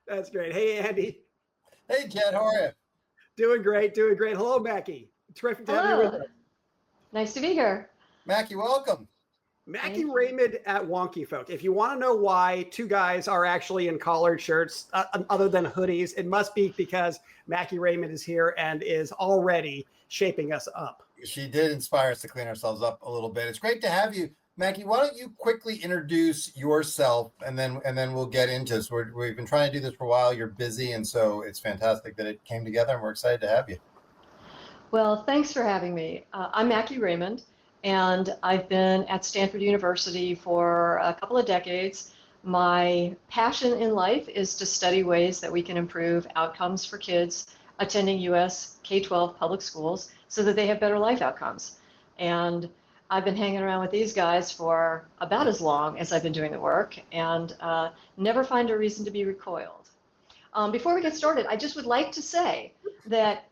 That's great. Hey, Andy. Hey, Jed, how are you? Doing great, doing great. Hello, Mackie. Terrific to have you with Hello. us. Nice to be here. Mackie, welcome. Macke Thank you. Raymond at WonkyFolk. If you want to know why two guys are actually in collared shirts other than hoodies, it must be because Macke Raymond is here and is already shaping us up. She did inspire us to clean ourselves up a little bit. It's great to have you. Mackie, why don't you quickly introduce yourself and then we'll get into this. We've been trying to do this for a while. You're busy, and so it's fantastic that it came together, and we're excited to have you. Well, thanks for having me. I'm Macke Raymond, and I've been at Stanford University for a couple of decades. My passion in life is to study ways that we can improve outcomes for kids attending U.S. K-12 public schools so that they have better life outcomes. And I've been hanging around with these guys for about as long as I've been doing the work, and never find a reason to be recoiled. Before we get started, I just would like to say that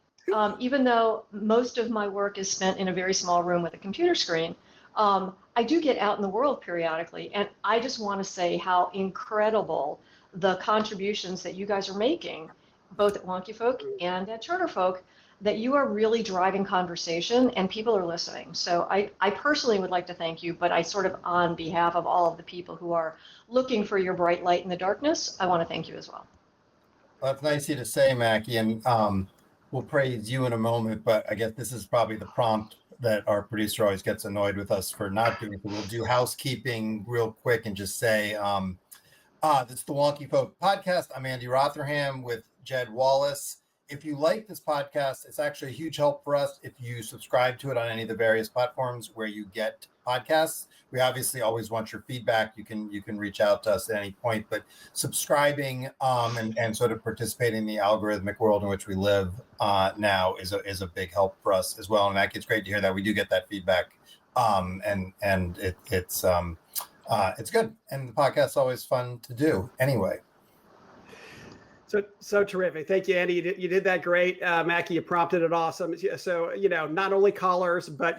even though most of my work is spent in a very small room with a computer screen, I do get out in the world periodically, and I just want to say how incredible the contributions that you guys are making, both at WonkyFolk and at CharterFolk, that you are really driving conversation and people are listening. So I personally would like to thank you, but I sort of, on behalf of all of the people who are looking for your bright light in the darkness, I want to thank you as well. Well, that's nice of you to say, Mackie, and we'll praise you in a moment, but I guess this is probably the prompt that our producer always gets annoyed with us for not doing. So we'll do housekeeping real quick and just say, this is the WonkyFolk podcast. I'm Andy Rotherham with Jed Wallace. If you like this podcast, it's actually a huge help for us if you subscribe to it on any of the various platforms where you get podcasts. We obviously always want your feedback. You can reach out to us at any point, but subscribing and sort of participating in the algorithmic world in which we live now is a big help for us as well. And Mackie, it's great to hear that we do get that feedback, and it's good. And the podcast's always fun to do anyway. So terrific. Thank you, Andy. You did that great. Mackie, you prompted it awesome. So, not only callers, but,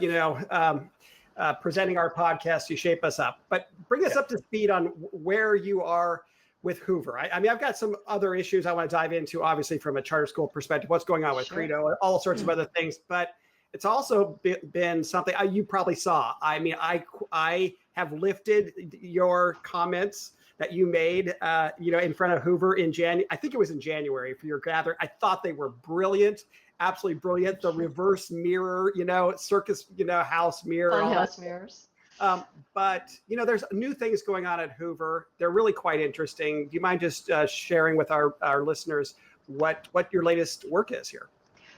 presenting our podcast, you shape us up. But bring us up to speed on where you are with Hoover. I mean, I've got some other issues I want to dive into, obviously, from a charter school perspective, what's going on with CREDO, all sorts of other things. But it's also been something you probably saw. I mean, I have lifted your comments that you made, in front of Hoover in January. I think it was in January for your gathering. I thought they were brilliant, absolutely brilliant. The reverse mirror, circus, house mirror. Fun house mirrors. But, there's new things going on at Hoover. They're really quite interesting. Do you mind just sharing with our listeners what your latest work is here?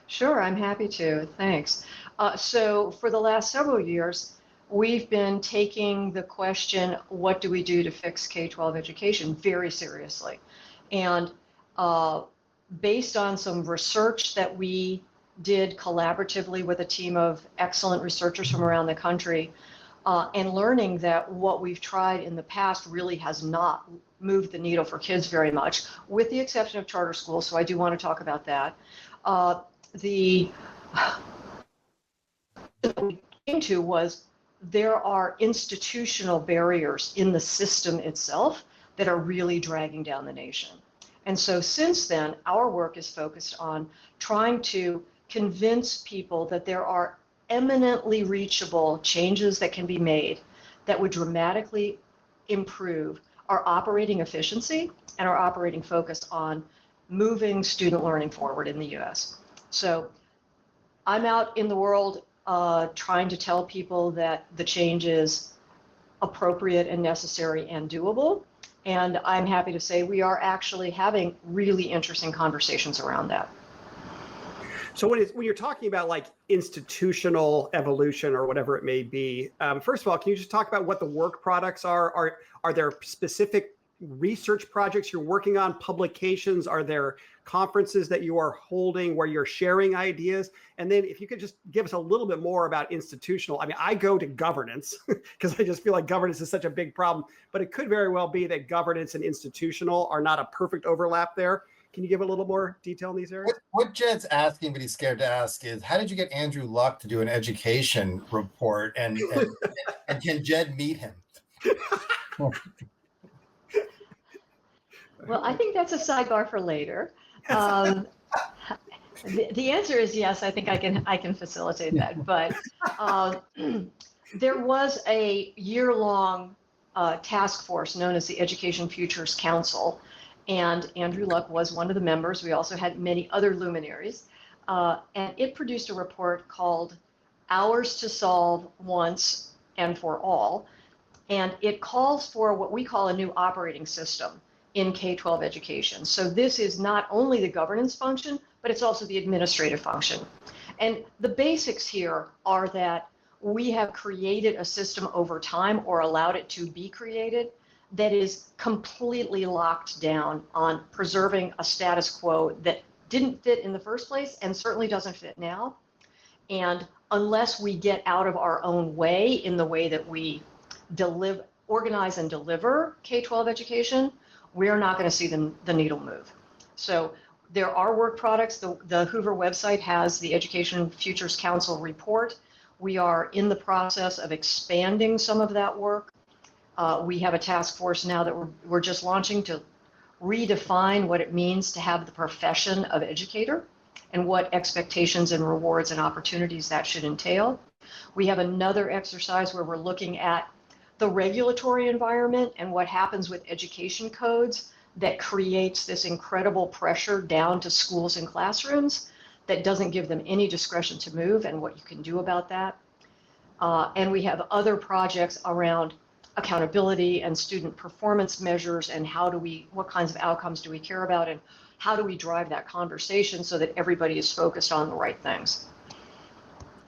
Sure, I'm happy to. Thanks. So for the last several years, we've been taking the question, what do we do to fix K-12 education, very seriously. And based on some research that we did collaboratively with a team of excellent researchers from around the country, and learning that what we've tried in the past really has not moved the needle for kids very much, with the exception of charter schools, so I do want to talk about that. The we came to was there are institutional barriers in the system itself that are really dragging down the nation. And so since then, our work is focused on trying to convince people that there are eminently reachable changes that can be made that would dramatically improve our operating efficiency and our operating focus on moving student learning forward in the US. So I'm out in the world trying to tell people that the change is appropriate and necessary and doable. And I'm happy to say we are actually having really interesting conversations around that. So when you're talking about like institutional evolution or whatever it may be, first of all, can you just talk about what the work products are? Are there specific research projects you're working on, publications? Are there conferences that you are holding where you're sharing ideas? And then if you could just give us a little bit more about institutional. I mean, I go to governance because I just feel like governance is such a big problem, but it could very well be that governance and institutional are not a perfect overlap there. Can you give a little more detail in these areas? What Jed's asking, but he's scared to ask, is how did you get Andrew Luck to do an education report, and can Jed meet him? Well, I think that's a sidebar for later. Um, the answer is yes. I think I can facilitate that. But there was a year-long task force known as the Education Futures Council, and Andrew Luck was one of the members. We also had many other luminaries, and it produced a report called "Ours to Solve Once and for All," and it calls for what we call a new operating system in K-12 education. So this is not only the governance function, but it's also the administrative function. And the basics here are that we have created a system over time, or allowed it to be created, that is completely locked down on preserving a status quo that didn't fit in the first place and certainly doesn't fit now. And unless we get out of our own way in the way that we organize and deliver K-12 education, we're not going to see the needle move. So there are work products. The Hoover website has the Education Futures Council report. We are in the process of expanding some of that work. We have a task force now that we're just launching to redefine what it means to have the profession of educator and what expectations and rewards and opportunities that should entail. We have another exercise where we're looking at the regulatory environment and what happens with education codes that creates this incredible pressure down to schools and classrooms that doesn't give them any discretion to move, and what you can do about that. And we have other projects around accountability and student performance measures, and what kinds of outcomes do we care about, and how do we drive that conversation so that everybody is focused on the right things.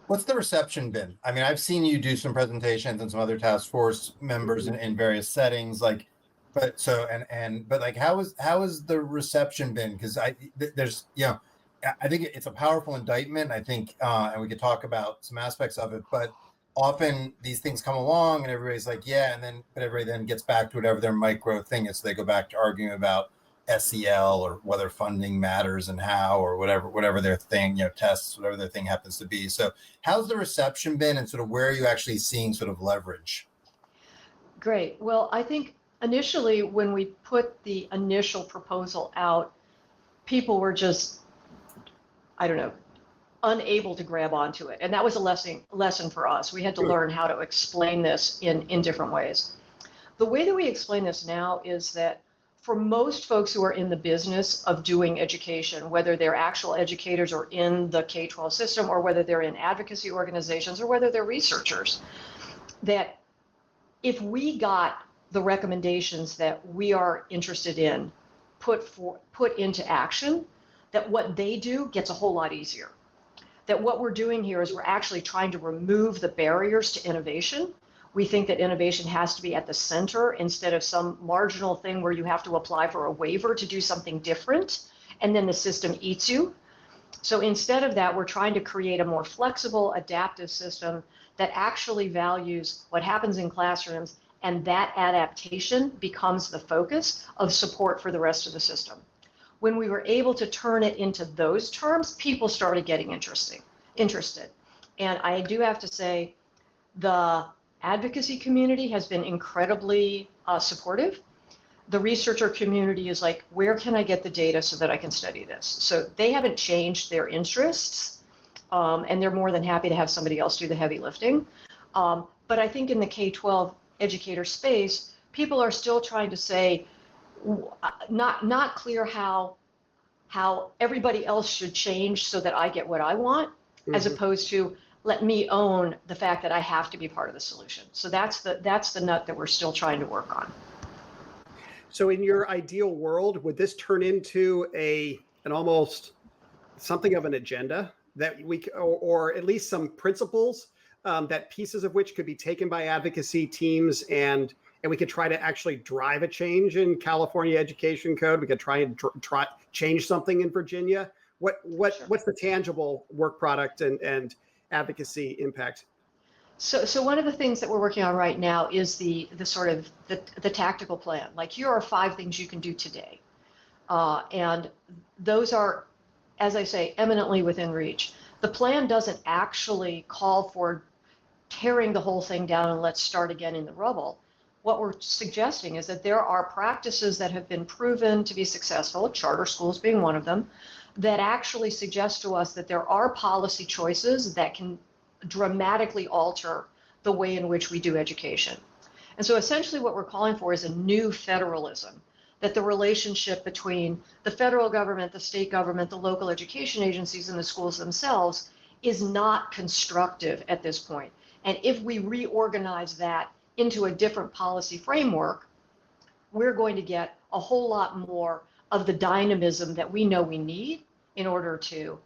What's the reception been? I mean, I've seen you do some presentations and some other task force members in various settings, but how has the reception been? Because I think it's a powerful indictment. I think, and we could talk about some aspects of it, but often these things come along and everybody's like, yeah, but everybody then gets back to whatever their micro thing is. So they go back to arguing about SEL or whether funding matters and how, or whatever their thing, tests, whatever their thing happens to be. So how's the reception been, and sort of where are you actually seeing sort of leverage? Great. Well, I think initially when we put the initial proposal out, people were just, unable to grab onto it. And that was a lesson for us. We had to learn how to explain this in different ways. The way that we explain this now is that for most folks who are in the business of doing education, whether they're actual educators or in the K-12 system, or whether they're in advocacy organizations, or whether they're researchers, that if we got the recommendations that we are interested in put into action, that what they do gets a whole lot easier. That what we're doing here is we're actually trying to remove the barriers to innovation. We think that innovation has to be at the center instead of some marginal thing where you have to apply for a waiver to do something different, and then the system eats you. So instead of that, we're trying to create a more flexible, adaptive system that actually values what happens in classrooms, and that adaptation becomes the focus of support for the rest of the system. When we were able to turn it into those terms, people started getting interested. And I do have to say, the advocacy community has been incredibly supportive. The researcher community is like, where can I get the data so that I can study this? So they haven't changed their interests, and they're more than happy to have somebody else do the heavy lifting. But I think in the K-12 educator space, people are still trying to say, not clear how everybody else should change so that I get what I want, as opposed to let me own the fact that I have to be part of the solution. So that's the nut that we're still trying to work on. So in your ideal world, would this turn into an almost something of an agenda that or at least some principles that pieces of which could be taken by advocacy teams, and we could try to actually drive a change in California education code? We could try and change something in Virginia. What's the tangible work product and advocacy impact? So one of the things that we're working on right now is the sort of the tactical plan. Like, here are 5 things you can do today, and those are, as I say, eminently within reach. The plan doesn't actually call for tearing the whole thing down and let's start again in the rubble. what we're suggesting is that there are practices that have been proven to be successful, charter schools being one of them, that actually suggest to us that there are policy choices that can dramatically alter the way in which we do education. And so essentially what we're calling for is a new federalism, that the relationship between the federal government, the state government, the local education agencies, and the schools themselves is not constructive at this point. And if we reorganize that into a different policy framework, we're going to get a whole lot more of the dynamism that we know we need in order to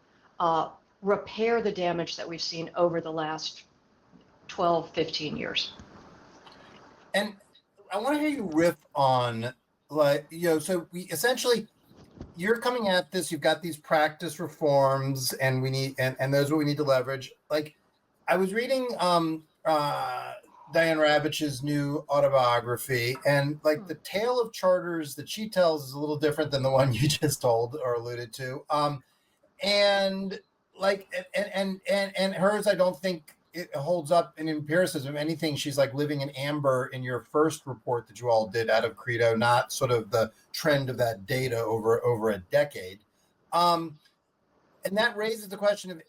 repair the damage that we've seen over the last 12, 15 years. And I want to hear you riff on, like, so we essentially, you're coming at this, you've got these practice reforms, and we need, and those are what we need to leverage. Like, I was reading Diane Ravitch's new autobiography, and like the tale of charters that she tells is a little different than the one you just told or alluded to. And like, and hers, I don't think it holds up in empiricism. Anything, she's like living in amber in your first report that you all did out of CREDO, not sort of the trend of that data over a decade. And that raises the question of,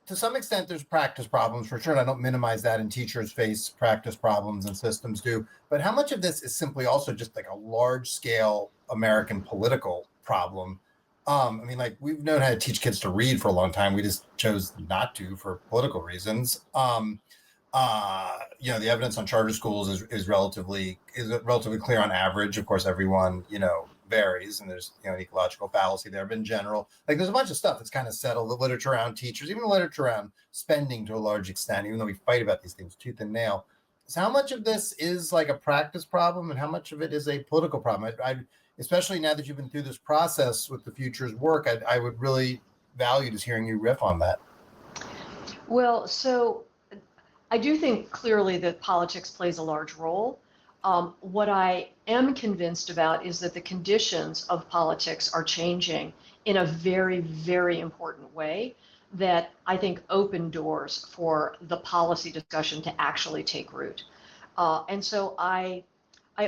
to some extent, there's practice problems for sure. And I don't minimize that, and teachers face practice problems and systems do. But how much of this is simply also just like a large scale American political problem? I mean, like, we've known how to teach kids to read for a long time. We just chose not to for political reasons. The evidence on charter schools is relatively clear on average. Of course, everyone, varies, and there's an ecological fallacy there, but in general, like, there's a bunch of stuff that's kind of settled. The literature around teachers, even the literature around spending to a large extent, even though we fight about these things tooth and nail. So how much of this is like a practice problem and how much of it is a political problem? I especially now that you've been through this process with the Futures work, I would really value just hearing you riff on that. Well, so I do think clearly that politics plays a large role. What I am convinced about is that the conditions of politics are changing in a very, very important way that I think open doors for the policy discussion to actually take root. And so I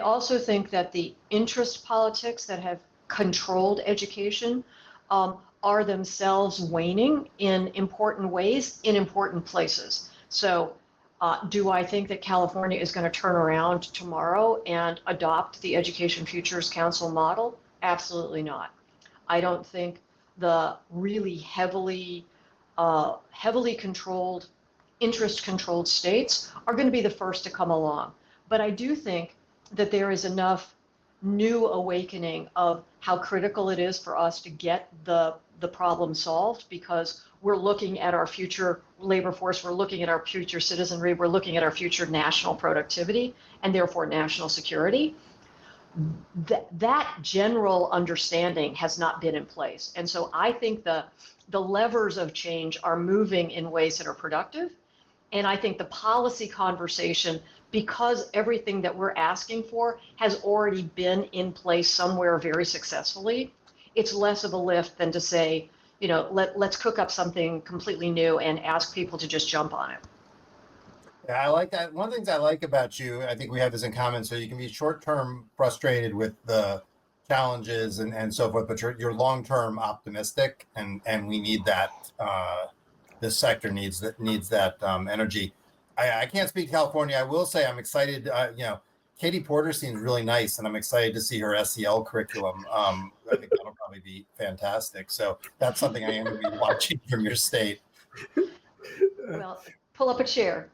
also think that the interest politics that have controlled education are themselves waning in important ways in important places. So do I think that California is going to turn around tomorrow and adopt the Education Futures Council model? Absolutely not. I don't think the really heavily controlled, interest-controlled states are going to be the first to come along. But I do think that there is enough new awakening of how critical it is for us to get the problem solved, because we're looking at our future labor force, we're looking at our future citizenry, we're looking at our future national productivity, and therefore national security. That general understanding has not been in place. And so I think the levers of change are moving in ways that are productive. And I think the policy conversation, because everything that we're asking for has already been in place somewhere very successfully, it's less of a lift than to say, let's cook up something completely new and ask people to just jump on it. Yeah, I like that. One of the things I like about you, I think we have this in common, so you can be short-term frustrated with the challenges and so forth, but you're long-term optimistic, and we need that. This sector needs that energy. I can't speak to California. I will say I'm excited. Katie Porter seems really nice, and I'm excited to see her SEL curriculum. I think that'll probably be fantastic. So that's something I am going to be watching from your state. Well, pull up a chair.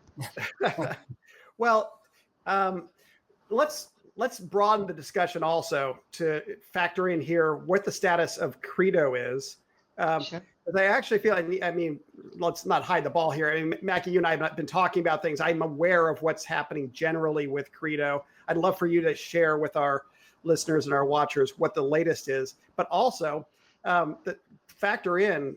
Well, let's broaden the discussion also to factor in here what the status of CREDO is. Sure. I actually feel, let's not hide the ball here. Macke, you and I have been talking about things. I'm aware of what's happening generally with CREDO. I'd love for you to share with our listeners and our watchers what the latest is, but also factor in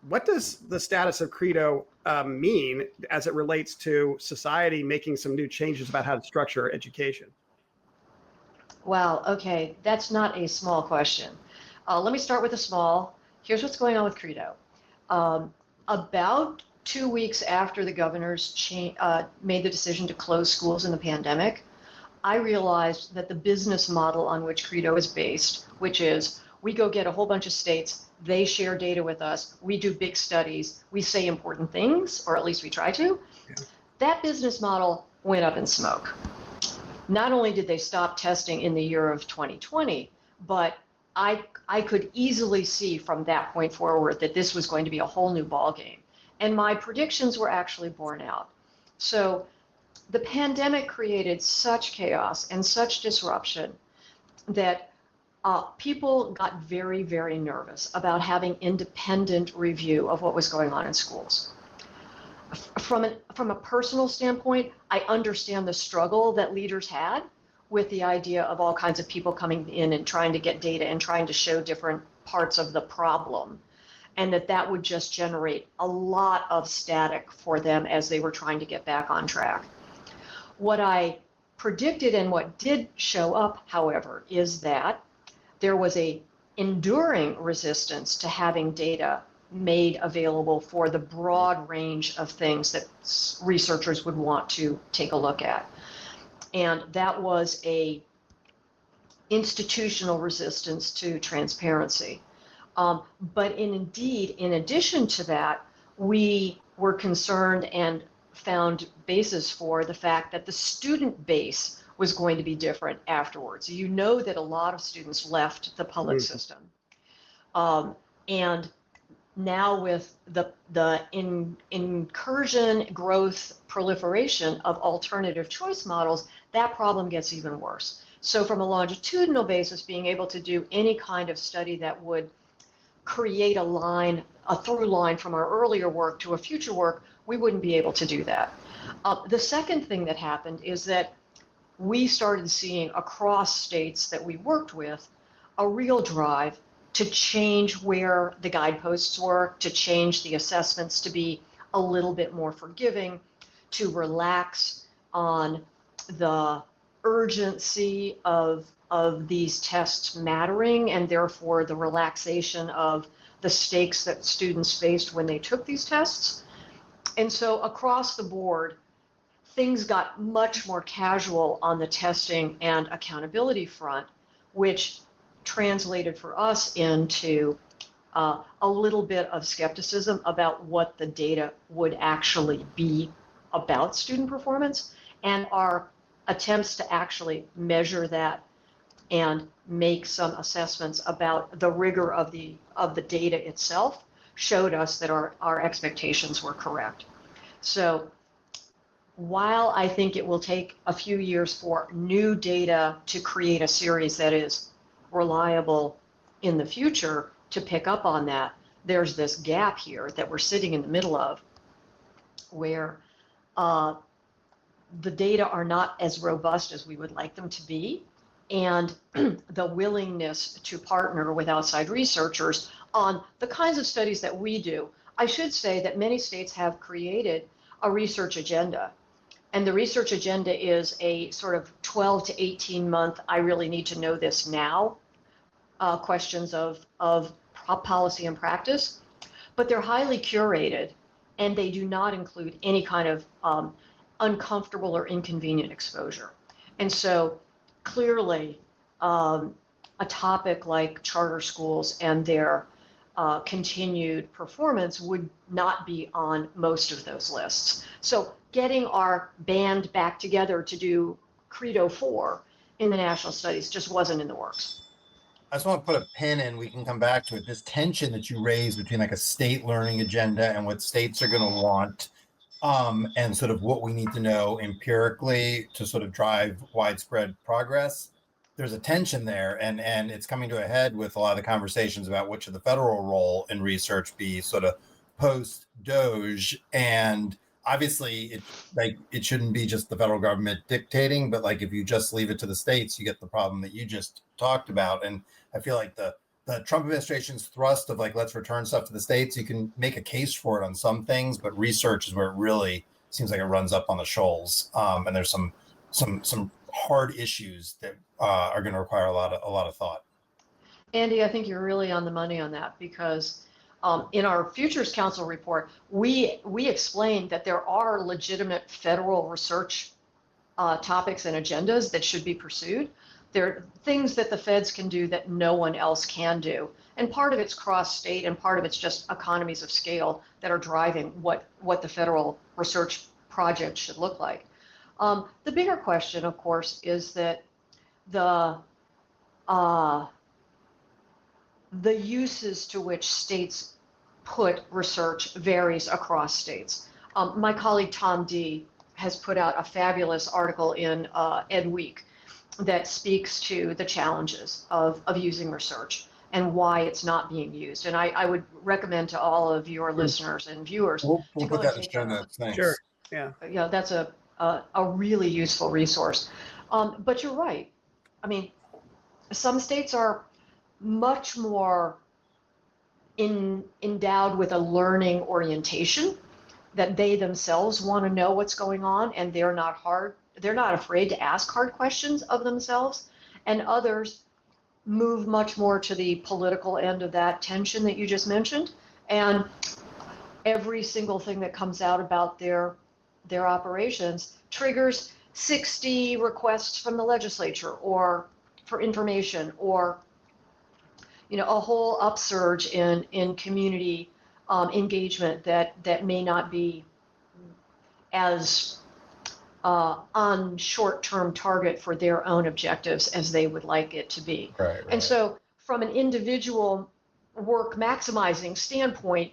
what does the status of CREDO mean as it relates to society making some new changes about how to structure education? Wow, okay, that's not a small question. Let me start with the small. Here's what's going on with CREDO. About 2 weeks after the governors made the decision to close schools in the pandemic, I realized that the business model on which CREDO is based, which is we go get a whole bunch of states, they share data with us, we do big studies, we say important things, or at least we try to, that business model went up in smoke. Not only did they stop testing in the year of 2020, but I could easily see from that point forward that this was going to be a whole new ballgame. And my predictions were actually borne out. So the pandemic created such chaos and such disruption that people got very, very nervous about having independent review of what was going on in schools. From a personal standpoint, I understand the struggle that leaders had with the idea of all kinds of people coming in and trying to get data and trying to show different parts of the problem, and that would just generate a lot of static for them as they were trying to get back on track. What I predicted and what did show up, however, is that there was a enduring resistance to having data made available for the broad range of things that researchers would want to take a look at. And that was a institutional resistance to transparency. But indeed, in addition to that, we were concerned and found basis for the fact that the student base was going to be different afterwards. You know that a lot of students left the public system. And now with the incursion, growth, proliferation of alternative choice models, that problem gets even worse. So from a longitudinal basis, being able to do any kind of study that would create a through line from our earlier work to a future work, we wouldn't be able to do that. The second thing that happened is that we started seeing across states that we worked with a real drive to change where the guideposts were, to change the assessments to be a little bit more forgiving, to relax on the urgency of these tests mattering, and therefore the relaxation of the stakes that students faced when they took these tests. And so across the board, things got much more casual on the testing and accountability front, which translated for us into a little bit of skepticism about what the data would actually be about student performance, and our attempts to actually measure that and make some assessments about the rigor of the data itself showed us that our expectations were correct. So while I think it will take a few years for new data to create a series that is reliable in the future to pick up on that, there's this gap here that we're sitting in the middle of where the data are not as robust as we would like them to be, and the willingness to partner with outside researchers on the kinds of studies that we do. I should say that many states have created a research agenda, and the research agenda is a sort of 12 to 18 month, I really need to know this now, questions of policy and practice, but they're highly curated, and they do not include any kind of uncomfortable or inconvenient exposure. And so clearly, a topic like charter schools and their continued performance would not be on most of those lists. So getting our band back together to do CREDO 4 in the national studies just wasn't in the works. I just want to put a pin in, we can come back to it, this tension that you raised between like a state learning agenda and what states are going to want, and sort of what we need to know empirically to sort of drive widespread progress. There's a tension there, and it's coming to a head with a lot of the conversations about what should the federal role in research be sort of post Doge. And obviously it shouldn't be just the federal government dictating, but like if you just leave it to the states, you get the problem that you just talked about. And I feel like the Trump administration's thrust of like, let's return stuff to the states, you can make a case for it on some things, but research is where it really seems like it runs up on the shoals. And there's some hard issues that are going to require a lot of thought. Andy, I think you're really on the money on that, because in our Futures Council report, we explained that there are legitimate federal research topics and agendas that should be pursued. There are things that the feds can do that no one else can do. And part of it's cross-state, and part of it's just economies of scale that are driving what the federal research project should look like. The bigger question, of course, is that the uses to which states put research varies across states. My colleague Tom D has put out a fabulous article in Ed Week that speaks to the challenges of using research and why it's not being used. And I would recommend to all of your listeners and viewers We'll to put go that and in take show a look. notes. Thanks. Sure. Yeah. That's a really useful resource. But you're right. I mean, some states are much more endowed with a learning orientation, that they themselves want to know what's going on, and they're not afraid to ask hard questions of themselves. And others move much more to the political end of that tension that you just mentioned. And every single thing that comes out about their operations triggers 60 requests from the legislature or for information, or a whole upsurge in community engagement that may not be as on short-term target for their own objectives as they would like it to be. Right. And so from an individual work maximizing standpoint,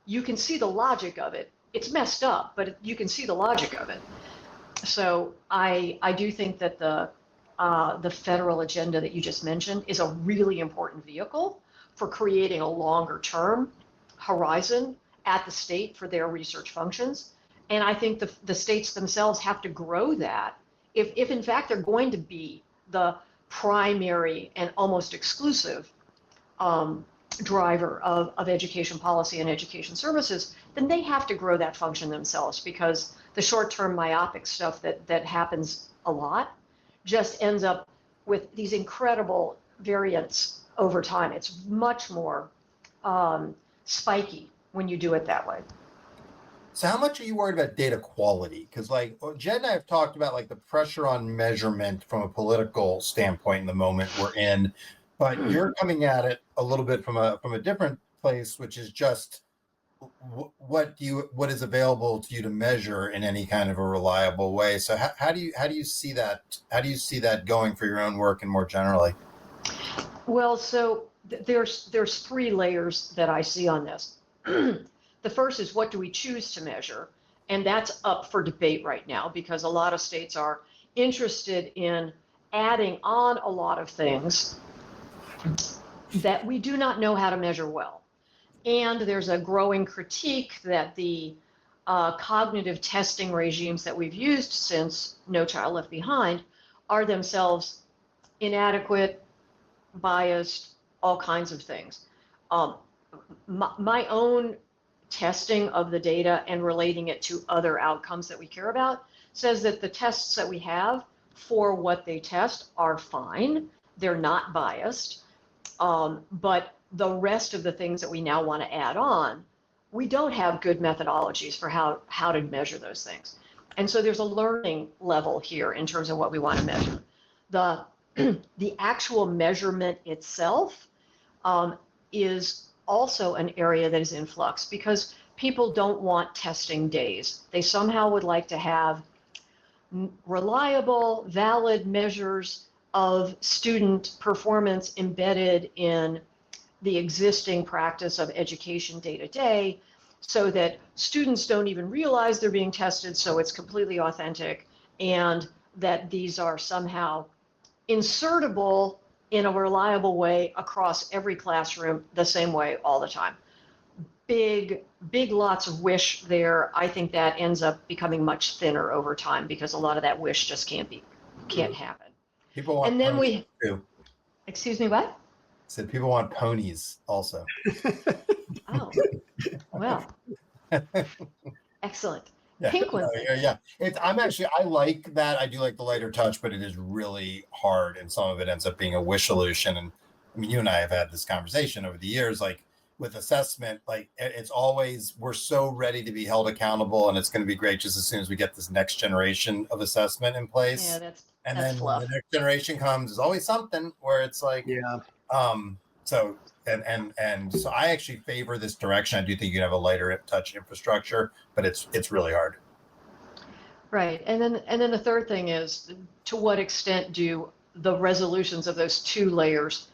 you can see the logic of it. It's messed up, but you can see the logic of it. So I do think that the federal agenda that you just mentioned is a really important vehicle for creating a longer term horizon at the state for their research functions. And I think the states themselves have to grow that if in fact they're going to be the primary and almost exclusive driver of education policy and education services, then they have to grow that function themselves, because the short-term myopic stuff that happens a lot just ends up with these incredible variants over time. It's much more spiky when you do it that way. So how much are you worried about data quality? Because like Jed and I have talked about like the pressure on measurement from a political standpoint in the moment we're in, but you're coming at it a little bit from a different place, which is just what is available to you to measure in any kind of a reliable way. So how do you see that? How do you see that going for your own work and more generally? Well, so there's three layers that I see on this. The first is, what do we choose to measure? And that's up for debate right now, because a lot of states are interested in adding on a lot of things that we do not know how to measure well. And there's a growing critique that the cognitive testing regimes that we've used since No Child Left Behind are themselves inadequate, biased, all kinds of things. My own testing of the data and relating it to other outcomes that we care about says that the tests that we have for what they test are fine. They're not biased. But the rest of the things that we now want to add on, we don't have good methodologies for how to measure those things. And so there's a learning level here in terms of what we want to measure. The actual measurement itself is also an area that is in flux, because people don't want testing days. They somehow would like to have reliable, valid measures of student performance embedded in the existing practice of education day to day, so that students don't even realize they're being tested, so it's completely authentic, and that these are somehow insertable in a reliable way across every classroom the same way all the time. Big lots of wish there. I think that ends up becoming much thinner over time, because a lot of that wish just can't happen. People want And then ponies too. Excuse me, what? Said people want ponies also. Oh, well, excellent. Yeah. Pink ones. Yeah. I like that. I do like the lighter touch, but it is really hard, and some of it ends up being a wish solution. And I mean, you and I have had this conversation over the years, like with assessment, like it's always, we're so ready to be held accountable, and it's going to be great just as soon as we get this next generation of assessment in place. Yeah, And that's then fluff. when the next generation comes, there's always something where it's like, Yeah. So so I actually favor this direction. I do think you can have a lighter touch infrastructure, but it's really hard. Right. And then the third thing is, to what extent do the resolutions of those two layers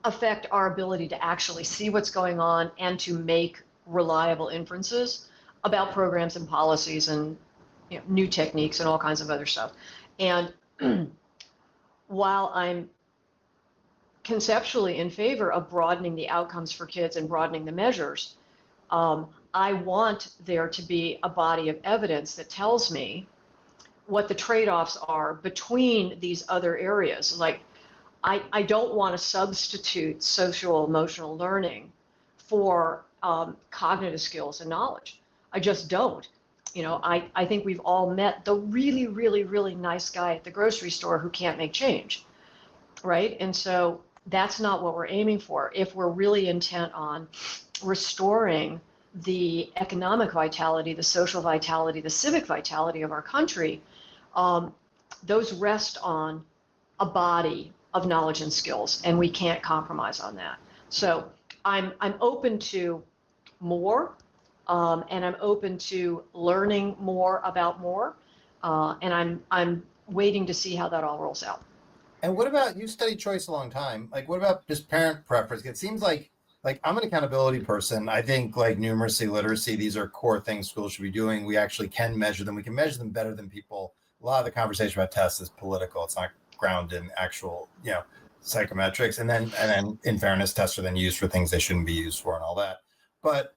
affect our ability to actually see what's going on and to make reliable inferences about programs and policies and new techniques and all kinds of other stuff. And while I'm conceptually in favor of broadening the outcomes for kids and broadening the measures, I want there to be a body of evidence that tells me what the trade-offs are between these other areas. Like, I don't want to substitute social emotional learning for cognitive skills and knowledge. I just don't. I think we've all met the really, really, really nice guy at the grocery store who can't make change, right? And so that's not what we're aiming for. If we're really intent on restoring the economic vitality, the social vitality, the civic vitality of our country, those rest on a body of knowledge and skills, and we can't compromise on that. So I'm open to more, and I'm open to learning more about more, and I'm waiting to see how that all rolls out. And what about, you studied choice a long time, like what about just parent preference? It seems like I'm an accountability person. I think like numeracy, literacy, these are core things schools should be doing. We actually can measure them. We can measure them better than people. A lot of the conversation about tests is political. It's not grounded in actual, psychometrics. And then in fairness, tests are then used for things they shouldn't be used for and all that. But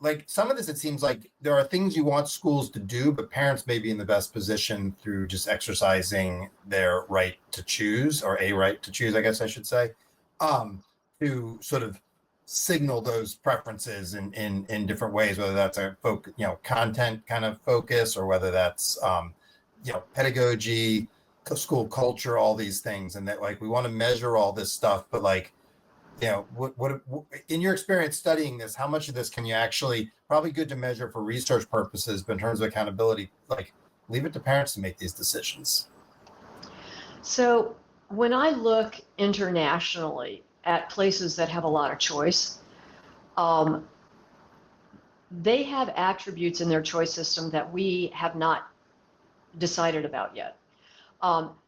like some of this, it seems like there are things you want schools to do, but parents may be in the best position through just exercising their right to choose, or a right to choose, I guess I should say, to sort of signal those preferences in different ways, whether that's a content kind of focus, or whether that's pedagogy, school culture, all these things. And that, like, we want to measure all this stuff, but like, what in your experience studying this, how much of this can you actually, probably good to measure for research purposes, but in terms of accountability, like, leave it to parents to make these decisions? So when I look internationally at places that have a lot of choice, they have attributes in their choice system that we have not decided about yet.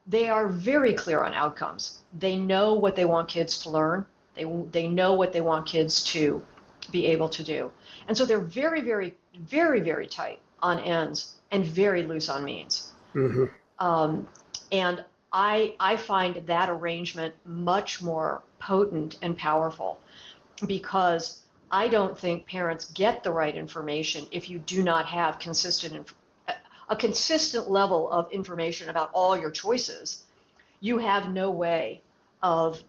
They are very clear on outcomes. They know what they want kids to learn. They know what they want kids to be able to do. And so they're very, very, very, very tight on ends and very loose on means. Mm-hmm. And I find that arrangement much more potent and powerful, because I don't think parents get the right information if you do not have a consistent level of information about all your choices. You have no way of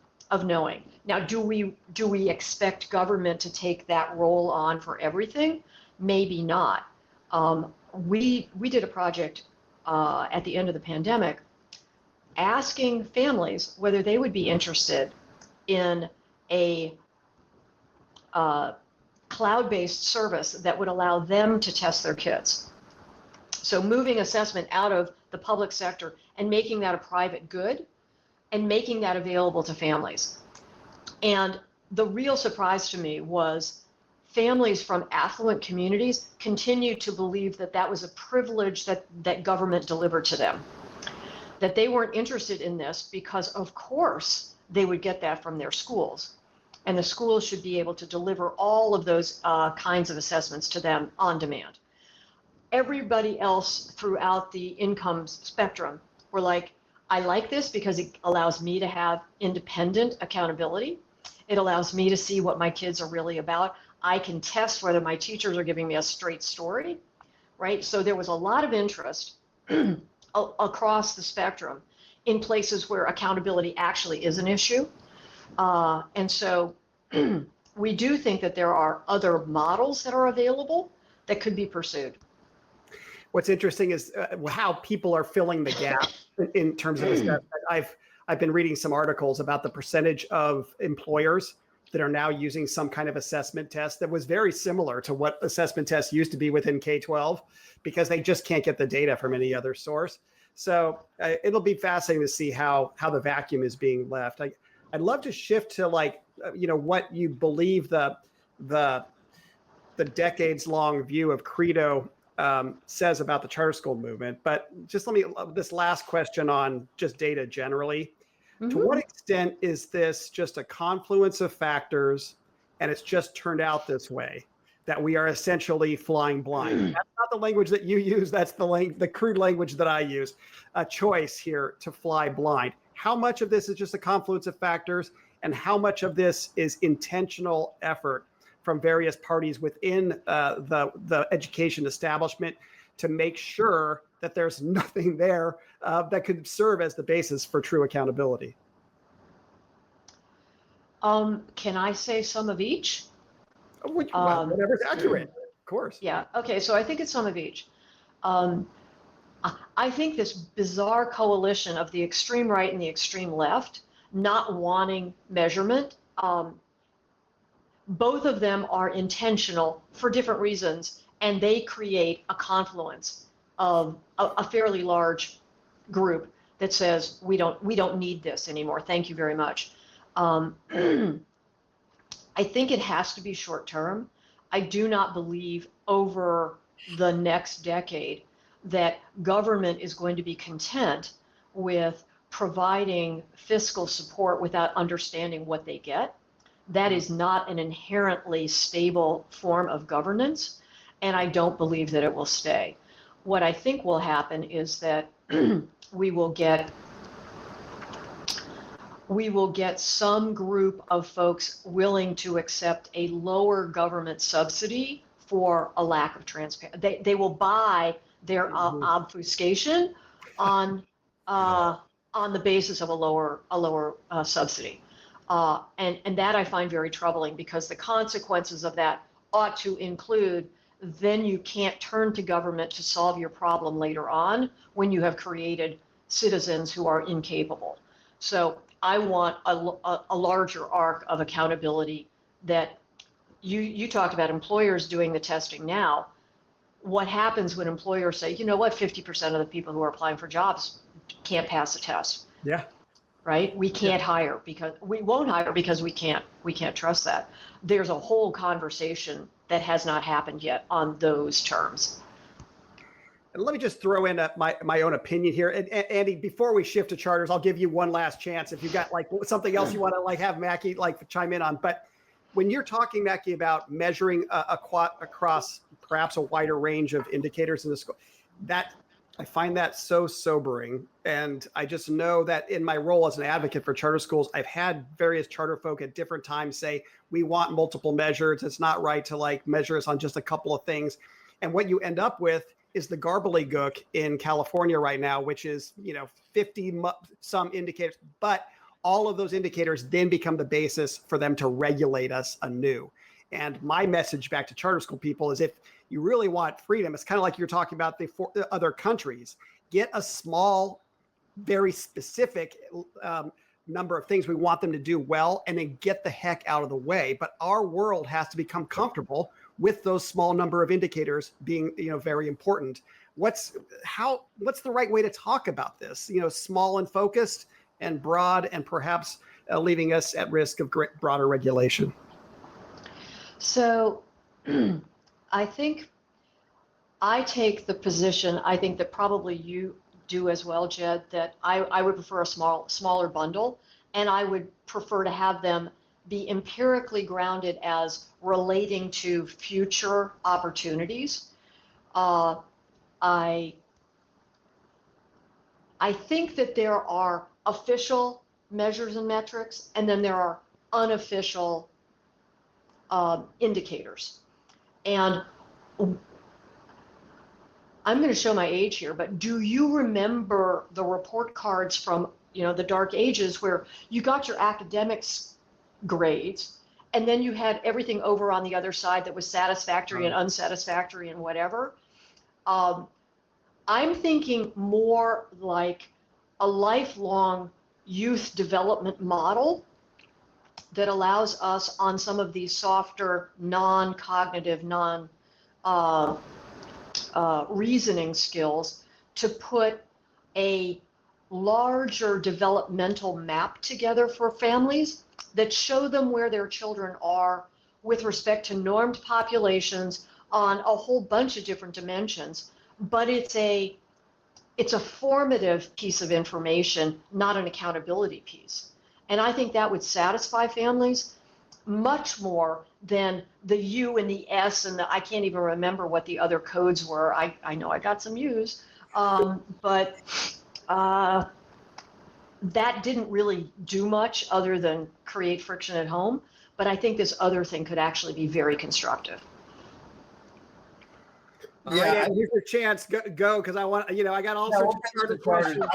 knowing. Now, do we expect government to take that role on for everything? Maybe not. We did a project at the end of the pandemic asking families whether they would be interested in a cloud-based service that would allow them to test their kids. So moving assessment out of the public sector and making that a private good and making that available to families. And the real surprise to me was families from affluent communities continued to believe that that was a privilege that government delivered to them, that they weren't interested in this because, of course, they would get that from their schools. And the schools should be able to deliver all of those kinds of assessments to them on demand. Everybody else throughout the income spectrum were like, I like this because it allows me to have independent accountability. It allows me to see what my kids are really about. I can test whether my teachers are giving me a straight story, right? So there was a lot of interest across the spectrum in places where accountability actually is an issue. And so we do think that there are other models that are available that could be pursued. What's interesting is how people are filling the gap in terms of assessment. I've been reading some articles about the percentage of employers that are now using some kind of assessment test that was very similar to what assessment tests used to be within K-12, because they just can't get the data from any other source. So it'll be fascinating to see how the vacuum is being left. I'd love to shift to what you believe the decades long view of CREDO says about the charter school movement. But just this last question on just data generally. Mm-hmm. To what extent is this just a confluence of factors and it's just turned out this way, that we are essentially flying blind? That's not the language that you use. That's the crude language that I use. A choice here to fly blind. How much of this is just a confluence of factors, and how much of this is intentional effort from various parties within the education establishment to make sure that there's nothing there that could serve as the basis for true accountability? Can I say some of each? Whatever's accurate, of course. Yeah. Okay. So I think it's some of each. I think this bizarre coalition of the extreme right and the extreme left not wanting measurement, both of them are intentional for different reasons, and they create a confluence of a fairly large group that says we don't need this anymore. Thank you very much. I think it has to be short term. I do not believe over the next decade that government is going to be content with providing fiscal support without understanding what they get. That is not an inherently stable form of governance, and I don't believe that it will stay. What I think will happen is that we will get some group of folks willing to accept a lower government subsidy for a lack of transparency. They will buy their obfuscation on the basis of a lower subsidy. And that I find very troubling, because the consequences of that ought to include then you can't turn to government to solve your problem later on when you have created citizens who are incapable. So I want a larger arc of accountability. That you talked about employers doing the testing now. What happens when employers say, you know what, 50% of the people who are applying for jobs can't pass the test? Yeah. Right? We can't hire because we won't hire because we can't trust that. There's a whole conversation that has not happened yet on those terms. And let me just throw in my own opinion here. And Andy, before we shift to charters, I'll give you one last chance if you've got something else you want to have Macke chime in on. But when you're talking, Macke, about measuring across perhaps a wider range of indicators in the school, that I find that so sobering. And I just know that in my role as an advocate for charter schools, I've had various charter folk at different times say, we want multiple measures. It's not right to measure us on just a couple of things. And what you end up with is the gobbledygook in California right now, which is, 50 some indicators, but all of those indicators then become the basis for them to regulate us anew. And my message back to charter school people is, if you really want freedom, it's kind of like you're talking about the other countries. Get a small, very specific number of things we want them to do well, and then get the heck out of the way. But our world has to become comfortable with those small number of indicators being, very important. What's the right way to talk about this? Small and focused and broad, and perhaps leaving us at risk of broader regulation. So I think I take the position, I think that probably you do as well, Jed, that I would prefer a smaller bundle, and I would prefer to have them be empirically grounded as relating to future opportunities. I think that there are official measures and metrics, and then there are unofficial indicators. And I'm going to show my age here, but do you remember the report cards from the dark ages, where you got your academics grades, and then you had everything over on the other side that was satisfactory and unsatisfactory and whatever? I'm thinking more like a lifelong youth development model that allows us on some of these softer, non-cognitive, reasoning skills to put a larger developmental map together for families that show them where their children are with respect to normed populations on a whole bunch of different dimensions. But it's a formative piece of information, not an accountability piece. And I think that would satisfy families much more than the U and the S and I can't even remember what the other codes were. I know I got some U's, but that didn't really do much other than create friction at home. But I think this other thing could actually be very constructive. All right, Andy, here's your chance. Go, because I want, I got all sorts of starter questions.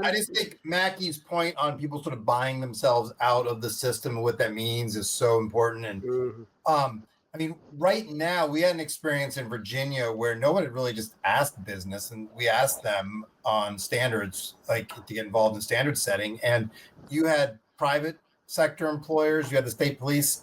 I just think Mackie's point on people sort of buying themselves out of the system and what that means is so important. And I mean, right now we had an experience in Virginia where no one had really just asked business, and we asked them on standards, like to get involved in standard setting. And you had private sector employers, you had the state police,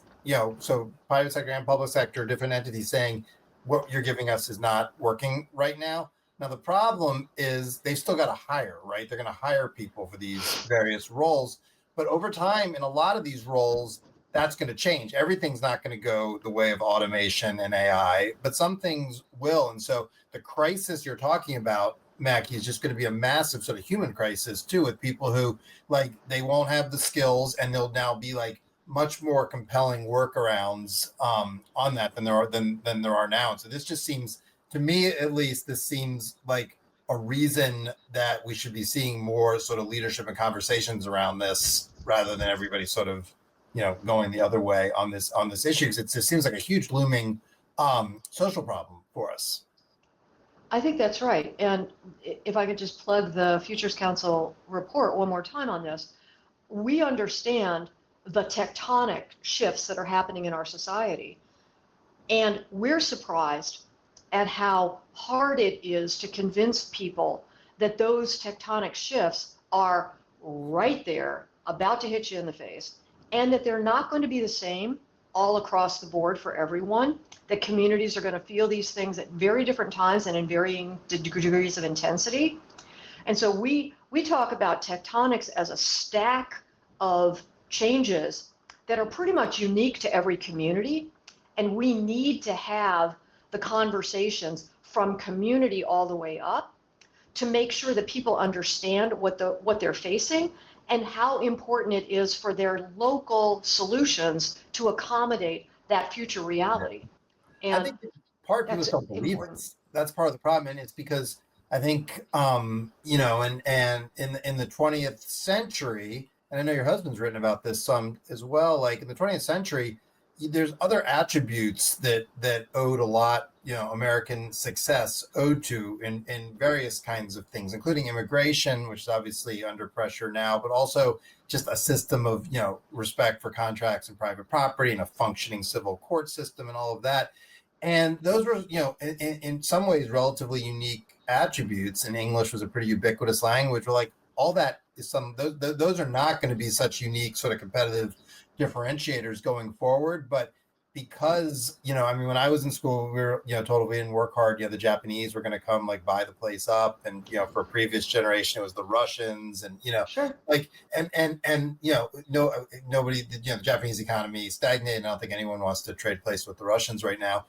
so private sector and public sector, different entities saying, what you're giving us is not working right now. Now, the problem is they've still got to hire, right? They're going to hire people for these various roles. But over time, in a lot of these roles, that's going to change. Everything's not going to go the way of automation and AI, but some things will. And so the crisis you're talking about, Mackie, is just going to be a massive sort of human crisis, too, with people who, they won't have the skills and they'll now be much more compelling workarounds on that than there are now. And so this just seems, to me at least, this seems like a reason that we should be seeing more sort of leadership and conversations around this rather than everybody sort of, going the other way on this issue. It just seems like a huge looming social problem for us. I think that's right. And if I could just plug the Futures Council report one more time on this, we understand the tectonic shifts that are happening in our society. And we're surprised at how hard it is to convince people that those tectonic shifts are right there, about to hit you in the face, and that they're not going to be the same all across the board for everyone, that communities are going to feel these things at very different times and in varying degrees of intensity. And so we talk about tectonics as a stack of changes that are pretty much unique to every community, and we need to have the conversations from community all the way up to make sure that people understand what they're facing and how important it is for their local solutions to accommodate that future reality. And I think part of people don't believe it. That's part of the problem, and it's because I think and in the 20th century. And I know your husband's written about this some as well. In the 20th century, there's other attributes that owed a lot, American success owed to in various kinds of things, including immigration, which is obviously under pressure now, but also just a system of, respect for contracts and private property and a functioning civil court system and all of that. And those were, in some ways, relatively unique attributes. And English was a pretty ubiquitous language. We're all that is those are not going to be such unique sort of competitive differentiators going forward. But because, when I was in school, we were, told we didn't work hard. The Japanese were going to come buy the place up. And, for a previous generation, it was the Russians and, sure. Nobody, the Japanese economy stagnated. I don't think anyone wants to trade place with the Russians right now.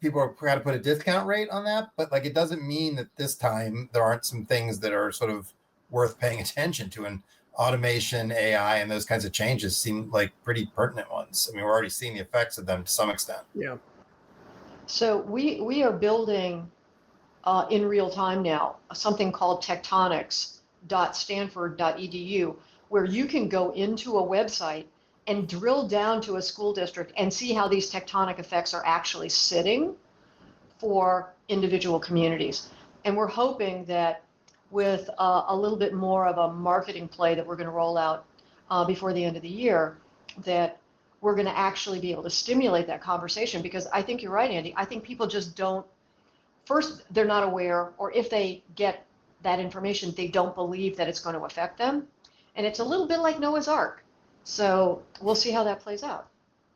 People are trying to put a discount rate on that, but it doesn't mean that this time there aren't some things that are sort of worth paying attention to. And automation, AI, and those kinds of changes seem like pretty pertinent ones. I mean, we're already seeing the effects of them to some extent. Yeah. So we are building in real time now something called tectonics.stanford.edu, where you can go into a website and drill down to a school district and see how these tectonic effects are actually sitting for individual communities. And we're hoping that with a little bit more of a marketing play that we're going to roll out before the end of the year, that we're going to actually be able to stimulate that conversation. Because I think you're right, Andy. I think people just don't, first, they're not aware, or if they get that information, they don't believe that it's going to affect them. And it's a little bit like Noah's Ark. So we'll see how that plays out.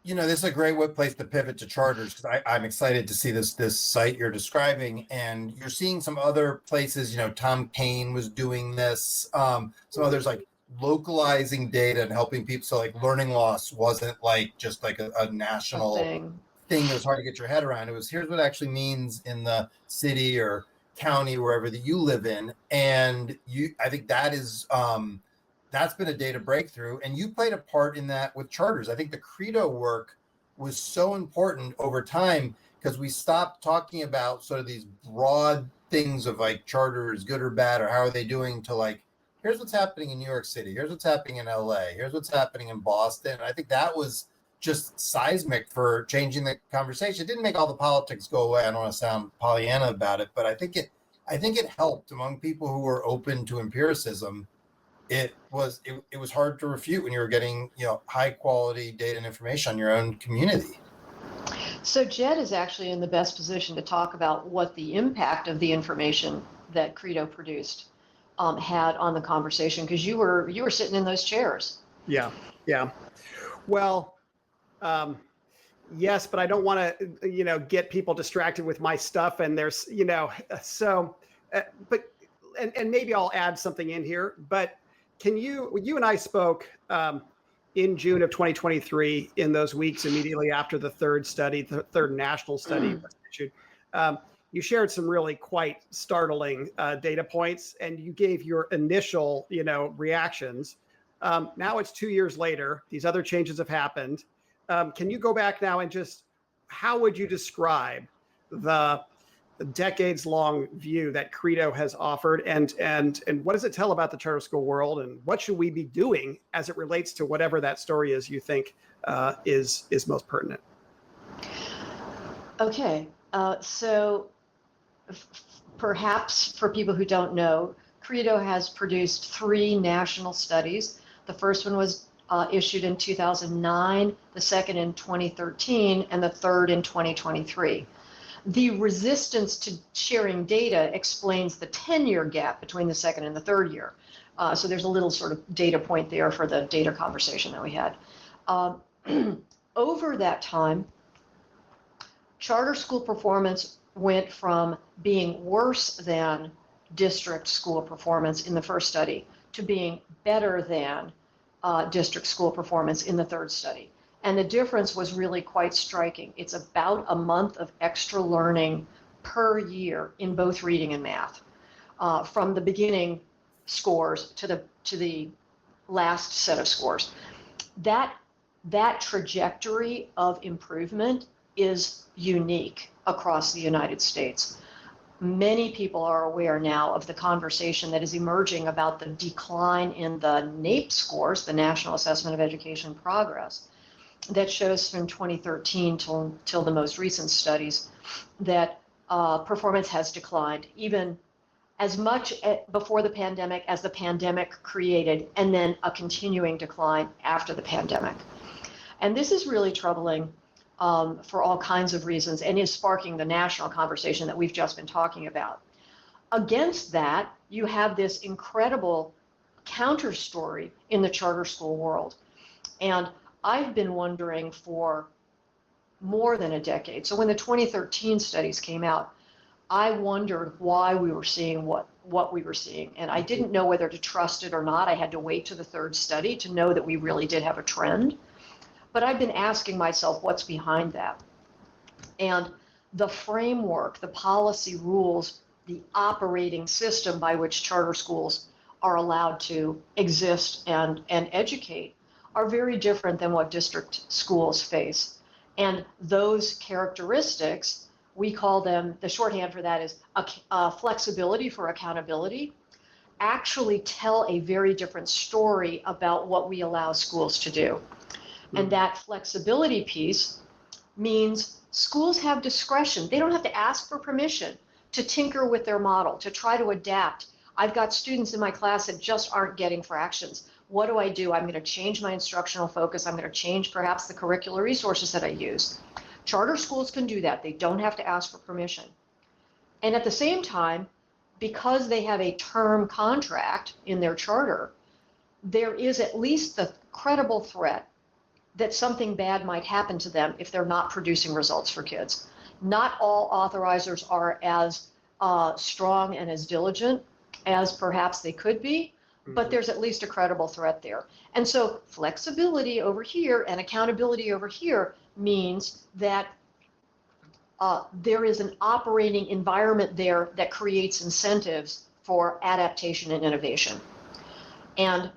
This is a great place to pivot to charters, because I'm excited to see this site you're describing, and you're seeing some other places. Tom Paine was doing this. Some others like localizing data and helping people. So like learning loss wasn't like just like a national thing that was hard to get your head around. It was, here's what it actually means in the city or county, wherever that you live in. And I think that is, that's been a data breakthrough, and you played a part in that with charters. I think the CREDO work was so important over time, because we stopped talking about sort of these broad things of like charters, good or bad, or how are they doing, to like, here's what's happening in New York City, here's what's happening in LA, here's what's happening in Boston. And I think that was just seismic for changing the conversation. It didn't make all the politics go away. I don't want to sound Pollyanna about it, but I think it helped among people who were open to empiricism. It was hard to refute when you were getting high quality data and information on your own community. So Jed is actually in the best position to talk about what the impact of the information that CREDO produced had on the conversation, because you were sitting in those chairs. Yeah. Well, yes, but I don't want to get people distracted with my stuff, and there's but maybe I'll add something in here, but. You and I spoke in June of 2023, in those weeks immediately after the third national study was issued. You shared some really quite startling data points, and you gave your initial, reactions. Now it's 2 years later. These other changes have happened. Can you go back now and just, how would you describe the decades-long view that CREDO has offered, and what does it tell about the charter school world, and what should we be doing as it relates to whatever that story is you think is most pertinent? Okay, so perhaps for people who don't know, CREDO has produced 3 national studies. The first one was issued in 2009, the second in 2013, and the third in 2023. The resistance to sharing data explains the 10-year gap between the second and the third year. So there's a little sort of data point there for the data conversation that we had. Over that time, charter school performance went from being worse than district school performance in the first study to being better than district school performance in the third study. And the difference was really quite striking. It's about a month of extra learning per year in both reading and math, from the beginning scores to the last set of scores. That trajectory of improvement is unique across the United States. Many people are aware now of the conversation that is emerging about the decline in the NAEP scores, the National Assessment of Education Progress, that shows from 2013 till the most recent studies that performance has declined, even as much before the pandemic as the pandemic created, and then a continuing decline after the pandemic. And this is really troubling for all kinds of reasons, and is sparking the national conversation that we've just been talking about. Against that, you have this incredible counter story in the charter school world. And I've been wondering for more than a decade. So when the 2013 studies came out, I wondered why we were seeing what we were seeing. And I didn't know whether to trust it or not. I had to wait to the third study to know that we really did have a trend. But I've been asking myself, what's behind that? And the framework, the policy rules, the operating system by which charter schools are allowed to exist and educate are very different than what district schools face. And those characteristics, we call them, the shorthand for that is flexibility for accountability, actually tell a very different story about what we allow schools to do. And that flexibility piece means schools have discretion. They don't have to ask for permission to tinker with their model, to try to adapt. I've got students in my class that just aren't getting fractions. What do? I'm going to change my instructional focus. I'm going to change perhaps the curricular resources that I use. Charter schools can do that. They don't have to ask for permission. And at the same time, because they have a term contract in their charter, there is at least the credible threat that something bad might happen to them if they're not producing results for kids. Not all authorizers are as strong and as diligent as perhaps they could be, but there's at least a credible threat there. And so flexibility over here and accountability over here means that there is an operating environment there that creates incentives for adaptation and innovation. And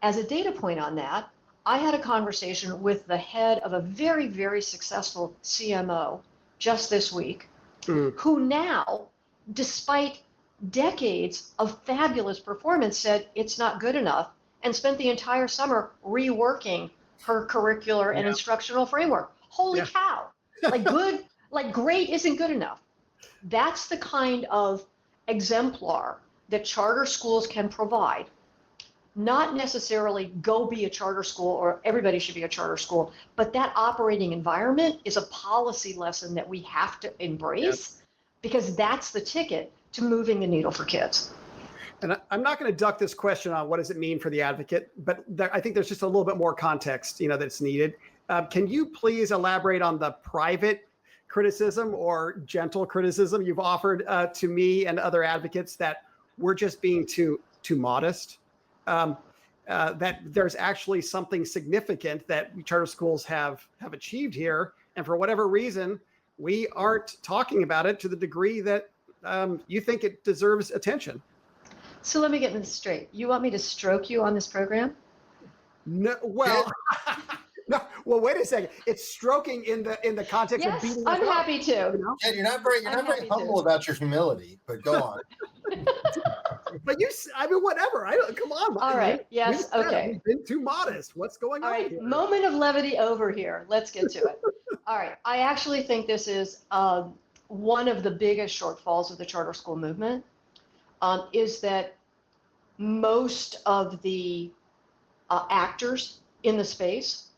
as a data point on that, I had a conversation with the head of a very, very successful CMO just this week, who now, despite decades of fabulous performance, said it's not good enough and spent the entire summer reworking her curricular and instructional framework. Holy cow! Like great isn't good enough. That's the kind of exemplar that charter schools can provide. Not necessarily go be a charter school or everybody should be a charter school, but that operating environment is a policy lesson that we have to embrace because that's the ticket to moving the needle for kids. And I'm not going to duck this question on what does it mean for the advocate, but I think there's just a little bit more context, that's needed. Can you please elaborate on the private criticism or gentle criticism you've offered to me and other advocates that we're just being too modest? That there's actually something significant that charter schools have achieved here, and for whatever reason, we aren't talking about it to the degree that you think it deserves attention. So let me get this straight. You want me to stroke you on this program? No, well, no. Well, wait a second. It's stroking in the context of beating. Yes, I'm happy to. Yeah, you're not very humble about your humility, but go on. But whatever. Come on. All right. Yes. Okay. We've been too modest. What's going on? All right. Here? Moment of levity over here. Let's get to it. All right. I actually think this is one of the biggest shortfalls of the charter school movement. Is that most of the actors in the space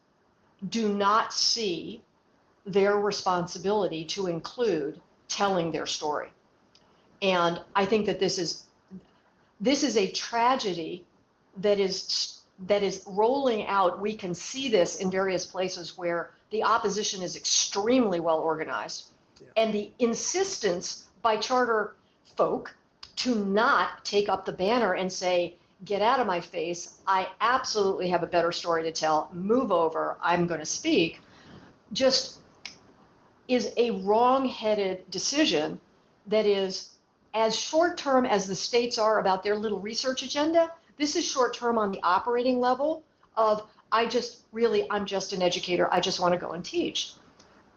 do not see their responsibility to include telling their story. And I think that this is a tragedy that is rolling out. We can see this in various places where the opposition is extremely well organized, and the insistence by charter folk to not take up the banner and say, get out of my face, I absolutely have a better story to tell, move over, I'm going to speak, just is a wrong-headed decision that is as short-term as the states are about their little research agenda. This is short-term on the operating level of, I'm just an educator, I just want to go and teach.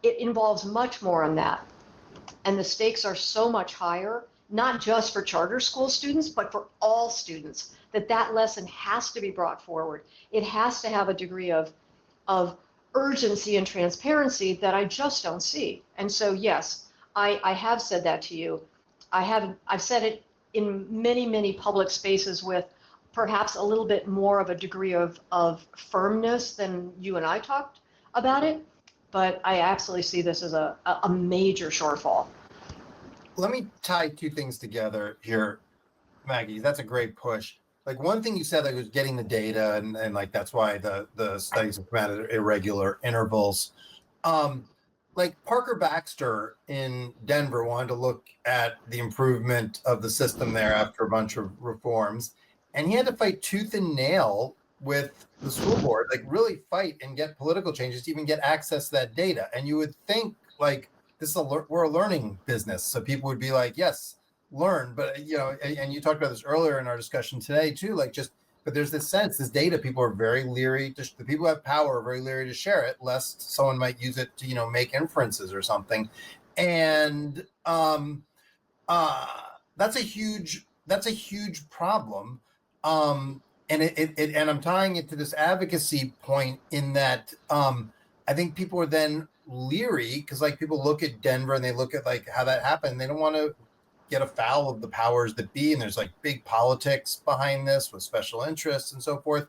It involves much more on that. And the stakes are so much higher, not just for charter school students, but for all students, that lesson has to be brought forward. It has to have a degree of urgency and transparency that I just don't see. And so, yes, I have said that to you. I've said it in many, many public spaces with perhaps a little bit more of a degree of firmness than you and I talked about it. But I absolutely see this as a major shortfall. Let me tie two things together here, Maggie. That's a great push. Like one thing you said, was getting the data, and like that's why the studies have come out at irregular intervals. Like Parker Baxter in Denver wanted to look at the improvement of the system there after a bunch of reforms, and he had to fight tooth and nail with the school board, like really fight and get political changes to even get access to that data. And you would think like, we're a learning business, so people would be like, yes, learn. But and you talked about this earlier in our discussion today too, but there's this sense, this data, people are very leery the people who have power are very leery to share it, lest someone might use it to make inferences or something. And that's a huge problem. And and I'm tying it to this advocacy point in that I think people are then leery because like people look at Denver and they look at like how that happened. They don't want to get afoul of the powers that be, and there's like big politics behind this with special interests and so forth.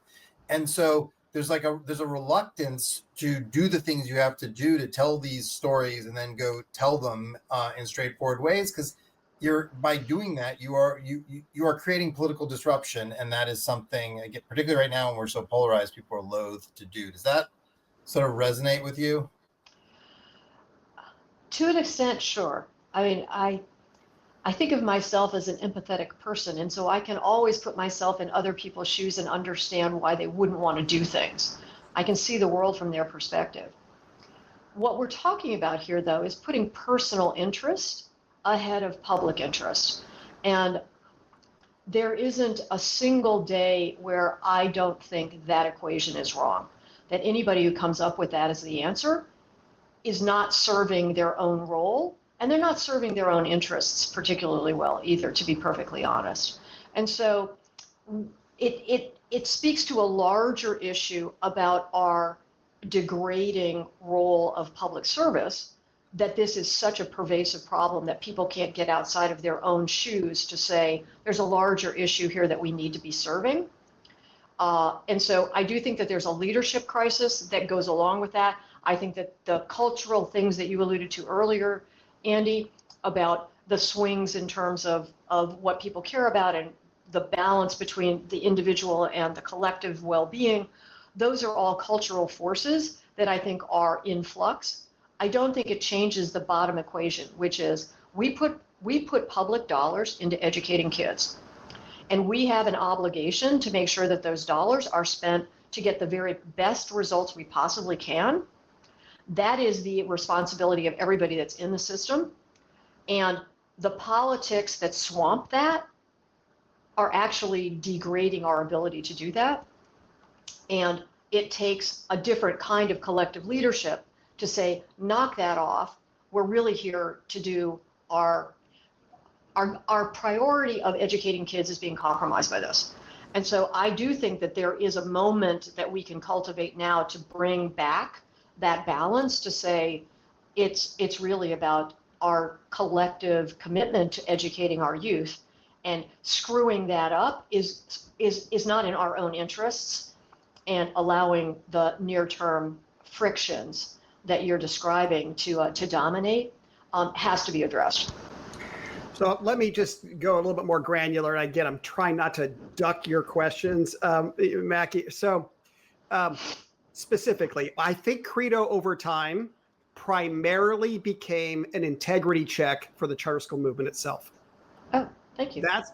And so there's a reluctance to do the things you have to do to tell these stories and then go tell them in straightforward ways because by doing that, you are creating political disruption, and that is something, again, particularly right now when we're so polarized, people are loath to do. Does that sort of resonate with you? To an extent, sure. I mean, I think of myself as an empathetic person, and so I can always put myself in other people's shoes and understand why they wouldn't want to do things. I can see the world from their perspective. What we're talking about here, though, is putting personal interest ahead of public interest. And there isn't a single day where I don't think that equation is wrong, that anybody who comes up with that as the answer is not serving their own role, and they're not serving their own interests particularly well either, to be perfectly honest. And so it speaks to a larger issue about our degrading role of public service, that this is such a pervasive problem that people can't get outside of their own shoes to say there's a larger issue here that we need to be serving. And so I do think that there's a leadership crisis that goes along with that. I think that the cultural things that you alluded to earlier, Andy, about the swings in terms of what people care about and the balance between the individual and the collective well-being, those are all cultural forces that I think are in flux. I don't think it changes the bottom equation, which is we put public dollars into educating kids. And we have an obligation to make sure that those dollars are spent to get the very best results we possibly can. That is the responsibility of everybody that's in the system. And the politics that swamp that are actually degrading our ability to do that. And it takes a different kind of collective leadership to say, knock that off. We're really here to do our priority of educating kids is being compromised by this. And so I do think that there is a moment that we can cultivate now to bring back that balance, to say it's really about our collective commitment to educating our youth, and screwing that up is not in our own interests, and allowing the near-term frictions that you're describing to dominate has to be addressed. So let me just go a little bit more granular. And again, I'm trying not to duck your questions, Macke. So specifically, I think CREDO over time primarily became an integrity check for the charter school movement itself. Oh, thank you. That's,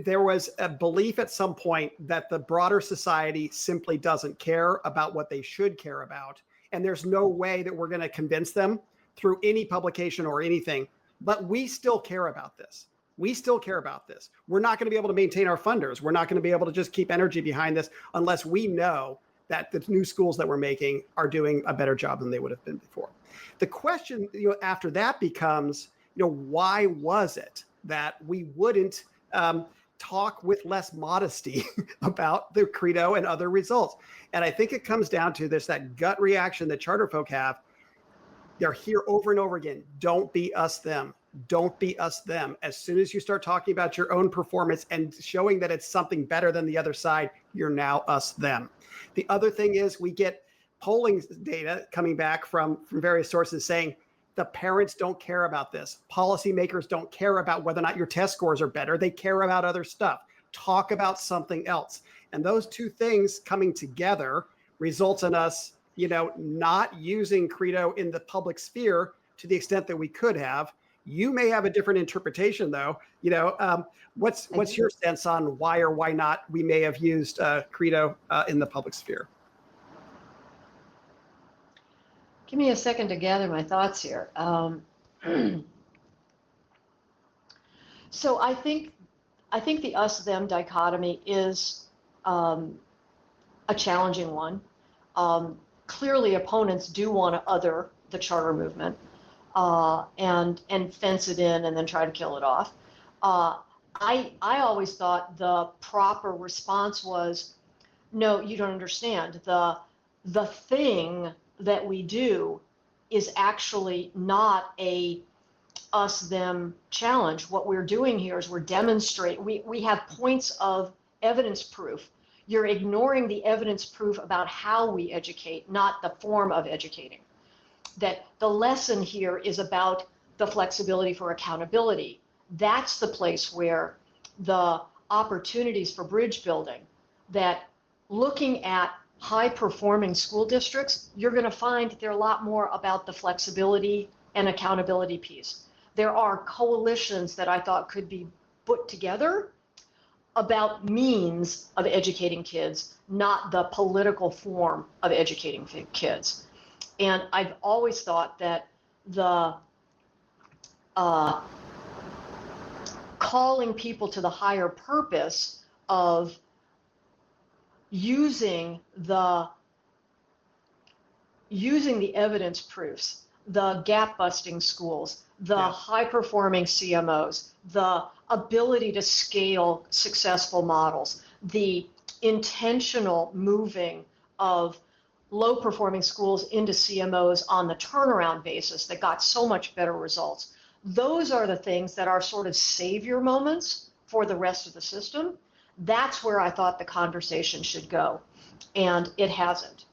there was a belief at some point that the broader society simply doesn't care about what they should care about. And there's no way that we're going to convince them through any publication or anything. But we still care about this. We still care about this. We're not going to be able to maintain our funders. We're not going to be able to just keep energy behind this unless we know that the new schools that we're making are doing a better job than they would have been before. The question, after that becomes, why was it that we wouldn't talk with less modesty about the CREDO and other results? And I think it comes down to that gut reaction that charter folk have. They're here over and over again. Don't be us, them. Don't be us, them. As soon as you start talking about your own performance and showing that it's something better than the other side, you're now us, them. The other thing is we get polling data coming back from various sources saying the parents don't care about this. Policymakers don't care about whether or not your test scores are better. They care about other stuff. Talk about something else. And those two things coming together results in us not using CREDO in the public sphere to the extent that we could have. You may have a different interpretation, though. What's your sense on why or why not we may have used CREDO in the public sphere? Give me a second to gather my thoughts here. So I think the us-them dichotomy is a challenging one. Clearly, opponents do want to other the charter movement and fence it in and then try to kill it off. I always thought the proper response was, no, you don't understand. The thing that we do is actually not a us-them challenge. What we're doing here is we're demonstrating, we have points of evidence proof. You're ignoring the evidence proof about how we educate, not the form of educating. That the lesson here is about the flexibility for accountability. That's the place where the opportunities for bridge building, that looking at high performing school districts, you're going to find that they're a lot more about the flexibility and accountability piece. There are coalitions that I thought could be put together about means of educating kids, not the political form of educating kids. And I've always thought that the calling people to the higher purpose of using the evidence proofs, the gap busting schools, the high performing CMOs, the ability to scale successful models, the intentional moving of low performing schools into CMOs on the turnaround basis that got so much better results. Those are the things that are sort of savior moments for the rest of the system. That's where I thought the conversation should go, and it hasn't.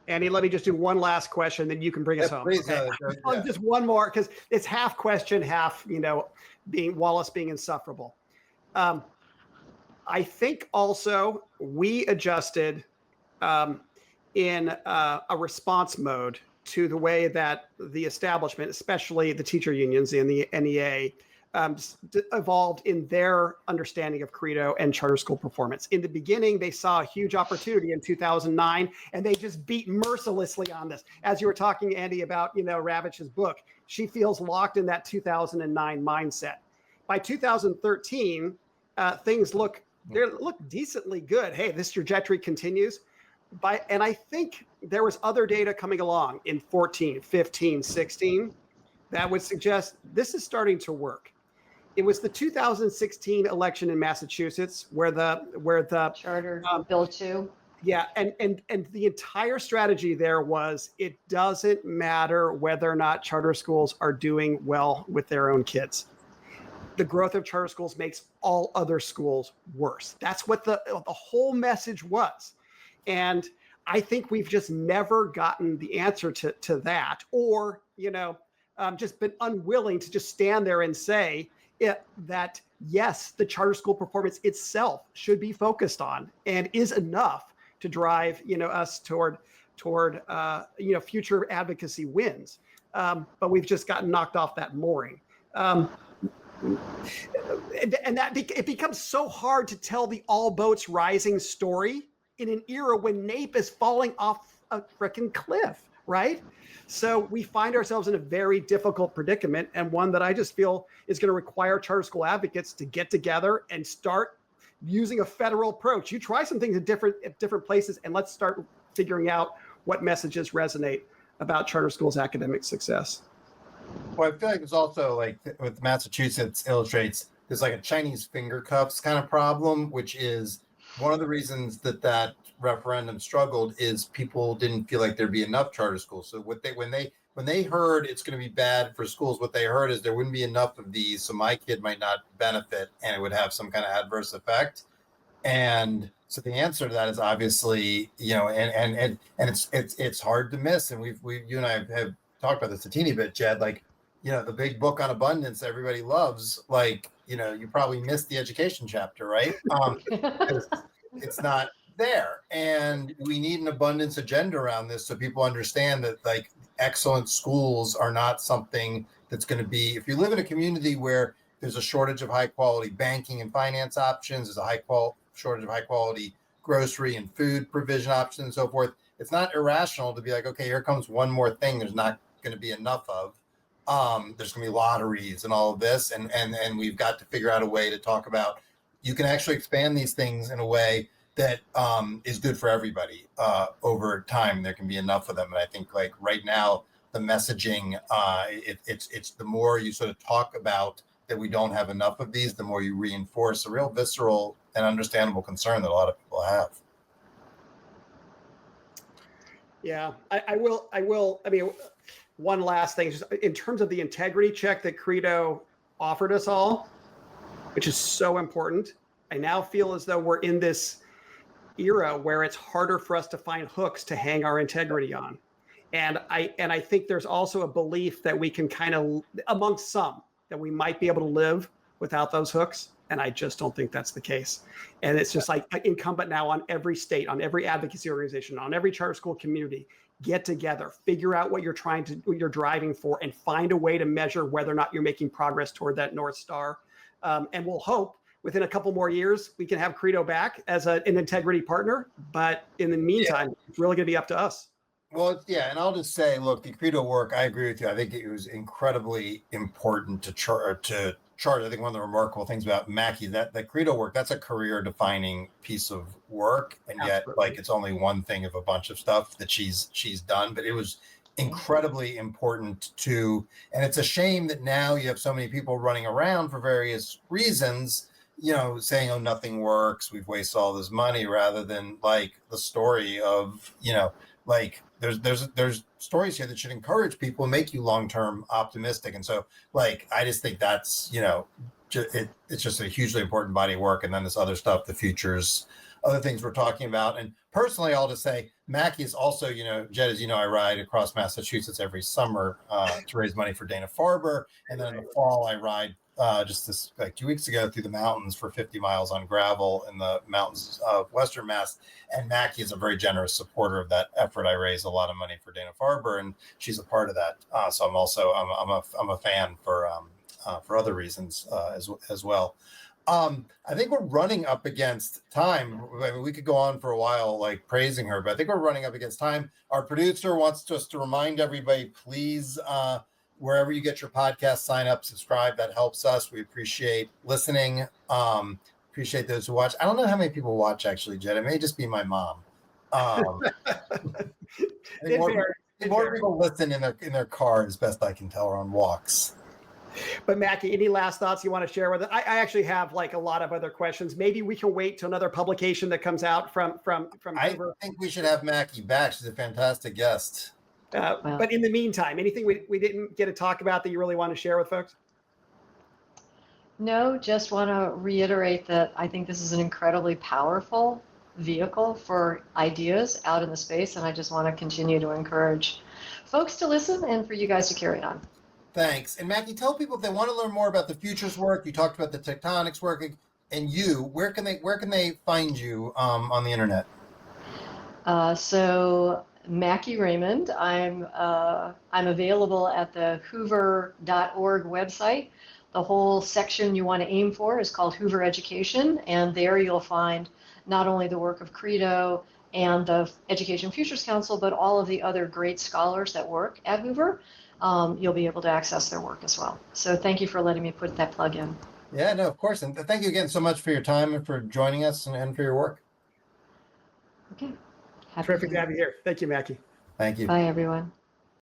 Andy, let me just do one last question, then you can bring us home. Please, Okay? Just one more, because it's half question, half, being Wallace being insufferable. I think also we adjusted in a response mode to the way that the establishment, especially the teacher unions and the NEA, evolved in their understanding of CREDO and charter school performance. In the beginning, they saw a huge opportunity in 2009, and they just beat mercilessly on this. As you were talking, Andy, about Ravitch's book, she feels locked in that 2009 mindset. By 2013, things look decently good. Hey, this trajectory continues. And I think there was other data coming along in 14, 15, 16 that would suggest this is starting to work. It was the 2016 election in Massachusetts where the Charter Bill 2. Yeah, and the entire strategy there was it doesn't matter whether or not charter schools are doing well with their own kids. The growth of charter schools makes all other schools worse. That's what the whole message was. And I think we've just never gotten the answer to that, or, just been unwilling to just stand there and say that, yes, the charter school performance itself should be focused on and is enough to drive, us toward future advocacy wins. But we've just gotten knocked off that mooring. And that it becomes so hard to tell the all boats rising story in an era when NAEP is falling off a freaking cliff, right? So we find ourselves in a very difficult predicament, and one that I just feel is going to require charter school advocates to get together and start using a federal approach. You try some things at different places, and let's start figuring out what messages resonate about charter schools' academic success. Well, I feel like it's also like with Massachusetts illustrates there's like a Chinese finger cuffs kind of problem, which is one of the reasons that referendum struggled is people didn't feel like there'd be enough charter schools. So when they heard it's going to be bad for schools, what they heard is there wouldn't be enough of these, so my kid might not benefit, and it would have some kind of adverse effect. And so the answer to that is obviously, and it's hard to miss. And you and I have talked about this a teeny bit, Jed. Like, the big book on abundance everybody loves. Like, you probably missed the education chapter, right? It's not there, and we need an abundance agenda around this so people understand that like excellent schools are not something that's going to be. If you live in a community where there's a shortage of high quality banking and finance options, there's a shortage of high quality grocery and food provision options and so forth, it's not irrational to be like, okay, here comes one more thing there's not going to be enough of. There's going to be lotteries and all of this, and we've got to figure out a way to talk about you can actually expand these things in a way that is good for everybody over time. There can be enough of them, and I think like right now the messaging, it's the more you sort of talk about that we don't have enough of these, the more you reinforce a real visceral and understandable concern that a lot of people have. Yeah, I will. I mean, one last thing, just in terms of the integrity check that CREDO offered us all, which is so important. I now feel as though we're in this era where it's harder for us to find hooks to hang our integrity on. And I think there's also a belief that we can kind of, amongst some, that we might be able to live without those hooks. And I just don't think that's the case. And it's just like incumbent now on every state, on every advocacy organization, on every charter school community, get together, figure out what you're driving for, and find a way to measure whether or not you're making progress toward that North Star. And we'll hope within a couple more years, we can have CREDO back as an integrity partner. But in the meantime, it's really going to be up to us. Well, yeah, and I'll just say, look, the CREDO work, I agree with you. I think it was incredibly important to chart. I think one of the remarkable things about Macke, that the CREDO work, that's a career-defining piece of work, and yet, Absolutely. like, it's only one thing of a bunch of stuff that she's done. But it was incredibly important to, and it's a shame that now you have so many people running around for various reasons, saying, oh, nothing works, we've wasted all this money, rather than like the story of, like there's stories here that should encourage people and make you long-term optimistic. And so, like, I just think that's, it's just a hugely important body of work. And then this other stuff, the futures, other things we're talking about. And personally, I'll just say Macke is also, Jed, as you know, I ride across Massachusetts every summer to raise money for Dana-Farber. And then in the fall, I ride just this like 2 weeks ago through the mountains for 50 miles on gravel in the mountains of Western Mass. And Macke is a very generous supporter of that effort. I raise a lot of money for Dana-Farber, and she's a part of that. So I'm a fan for other reasons as well. I think we're running up against time. I mean, we could go on for a while, like praising her, but I think we're running up against time. Our producer wants just to remind everybody, please, wherever you get your podcast, sign up, subscribe. That helps us. We appreciate listening. Appreciate those who watch. I don't know how many people watch, actually, Jed. It may just be my mom. I think more people listen in their car, as best I can tell, or on walks. But Macke, any last thoughts you want to share with it? I actually have like a lot of other questions. Maybe we can wait till another publication that comes out from Hoover. I think we should have Macke back. She's a fantastic guest. But in the meantime, anything we didn't get to talk about that you really want to share with folks? No, just want to reiterate that I think this is an incredibly powerful vehicle for ideas out in the space, and I just want to continue to encourage folks to listen and for you guys to carry on. Thanks. And Macke, tell people if they want to learn more about the futures work. You talked about the tectonics work, and where can they find you on the internet? So Macke Raymond. I'm available at the hoover.org website. The whole section you want to aim for is called Hoover Education, and there you'll find not only the work of CREDO and the Education Futures Council, but all of the other great scholars that work at Hoover. You'll be able to access their work as well. So thank you for letting me put that plug in. Yeah, no, of course. And thank you again so much for your time and for joining us and for your work. Okay. Terrific to have you here. Thank you, Macke. Thank you. Bye, everyone.